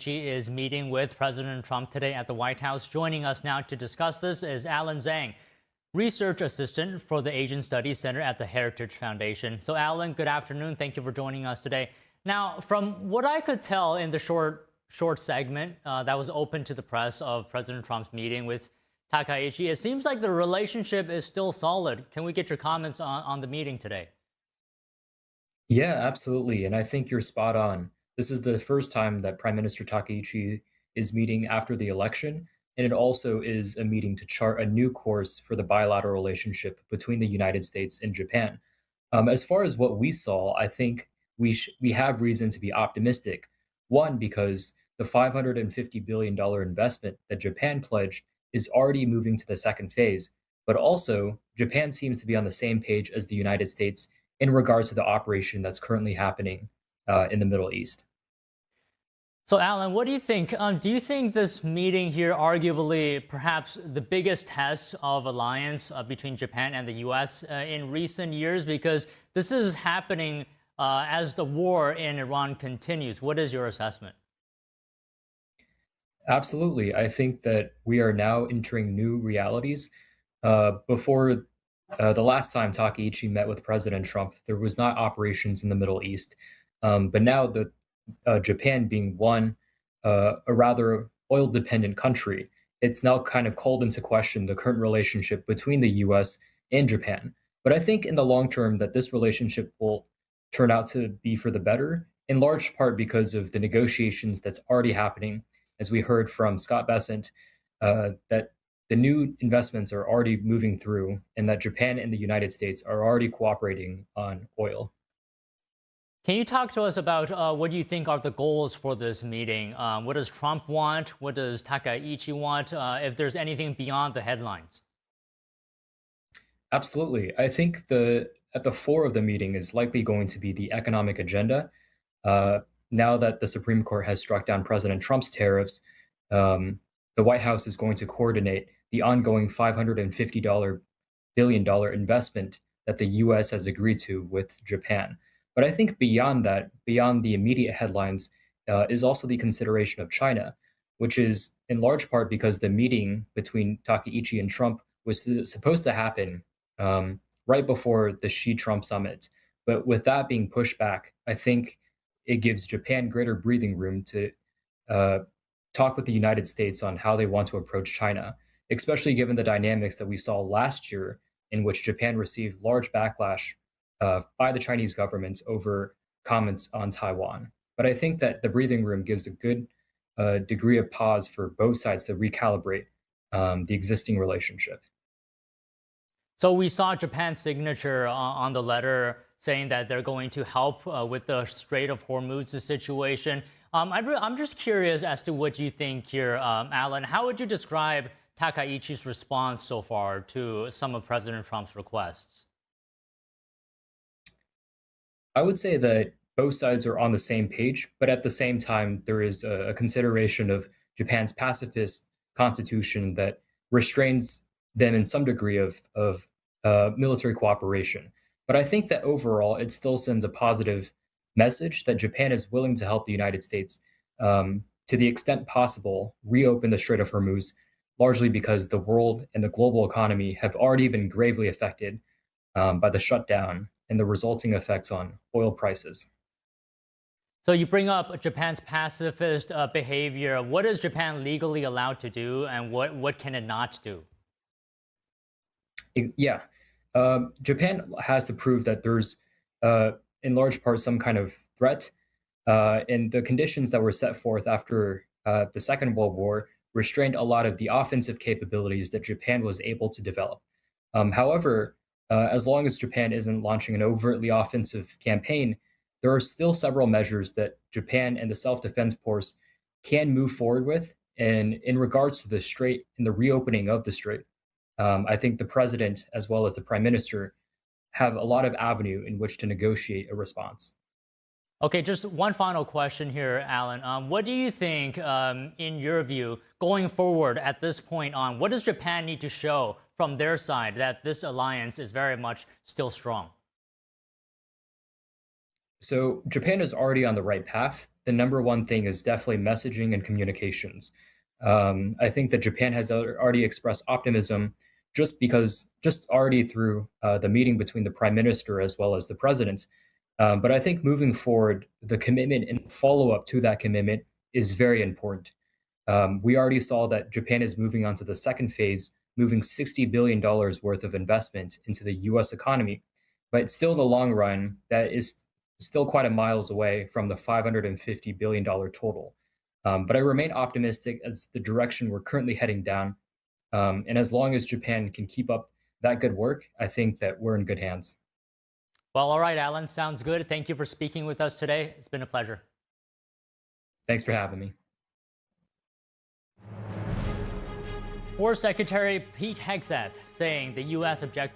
She is meeting with President Trump today at the White House. Joining us now to discuss this is Alan Zhang, Research Assistant for the Asian Studies Center at the Heritage Foundation. So Alan, good afternoon. Thank you for joining us today. Now, from what I could tell in the short segment that was open to the press of President Trump's meeting with Takaichi, it seems like the relationship is still solid. Can we get your comments on the meeting today? Yeah, absolutely. And I think you're spot on. This is the first time that Prime Minister Takaichi is meeting after the election, and it also is a meeting to chart a new course for the bilateral relationship between the United States and Japan. As far as what we saw, I think we have reason to be optimistic. One, because the $550 billion investment that Japan pledged is already moving to the second phase, but also Japan seems to be on the same page as the United States in regards to the operation that's currently happening in the Middle East. So, Alan, what do you think? Do you think this meeting here, arguably perhaps the biggest test of alliance between Japan and the U.S. In recent years? Because this is happening as the war in Iran continues. What is your assessment? Absolutely. I think that we are now entering new realities. Before the last time Takaichi met with President Trump, there was not operations in the Middle East. But now the Japan being a rather oil-dependent country, it's now kind of called into question the current relationship between the U.S. and Japan. But I think in the long term that this relationship will turn out to be for the better, in large part because of the negotiations that's already happening. As we heard from Scott Bessent, that the new investments are already moving through and that Japan and the United States are already cooperating on oil. Can you talk to us about what you think are the goals for this meeting? What does Trump want? What does Takaichi want? If there's anything beyond the headlines? Absolutely. I think at the fore of the meeting is likely going to be the economic agenda. Now that the Supreme Court has struck down President Trump's tariffs, the White House is going to coordinate the ongoing $550 billion investment that the U.S. has agreed to with Japan. But I think beyond that, beyond the immediate headlines, is also the consideration of China, which is in large part because the meeting between Takaichi and Trump was supposed to happen right before the Xi-Trump summit. But with that being pushed back, I think it gives Japan greater breathing room to talk with the United States on how they want to approach China, especially given the dynamics that we saw last year in which Japan received large backlash by the Chinese government over comments on Taiwan. But I think that the breathing room gives a good degree of pause for both sides to recalibrate the existing relationship. So we saw Japan's signature on the letter saying that they're going to help with the Strait of Hormuz situation. I'm just curious as to what you think here, Alan. How would you describe Takaichi's response so far to some of President Trump's requests? I would say that both sides are on the same page, but at the same time, there is a consideration of Japan's pacifist constitution that restrains them in some degree of military cooperation. But I think that overall, it still sends a positive message that Japan is willing to help the United States to the extent possible reopen the Strait of Hormuz, largely because the world and the global economy have already been gravely affected by the shutdown and the resulting effects on oil prices. So you bring up Japan's pacifist behavior. What is Japan legally allowed to do, and what can it not do? Yeah. Japan has to prove that there's, in large part, some kind of threat. And the conditions that were set forth after the Second World War restrained a lot of the offensive capabilities that Japan was able to develop. However, as long as Japan isn't launching an overtly offensive campaign, there are still several measures that Japan and the self-defense force can move forward with. And in regards to the strait and the reopening of the strait, I think the president, as well as the prime minister, have a lot of avenue in which to negotiate a response. Okay, just one final question here, Alan. What do you think, in your view, going forward at this point on, what does Japan need to show from their side that this alliance is very much still strong? So Japan is already on the right path. The number one thing is definitely messaging and communications. I think that Japan has already expressed optimism just already through the meeting between the prime minister as well as the president. But I think moving forward, the commitment and follow-up to that commitment is very important. We already saw that Japan is moving on to the second phase, moving $60 billion worth of investment into the US economy. But still in the long run, that is still quite a miles away from the $550 billion total. But I remain optimistic as the direction we're currently heading down. And as long as Japan can keep up that good work, I think that we're in good hands. Well, all right, Alan, sounds good. Thank you for speaking with us today. It's been a pleasure. Thanks for having me. War Secretary Pete Hegseth saying the U.S. objected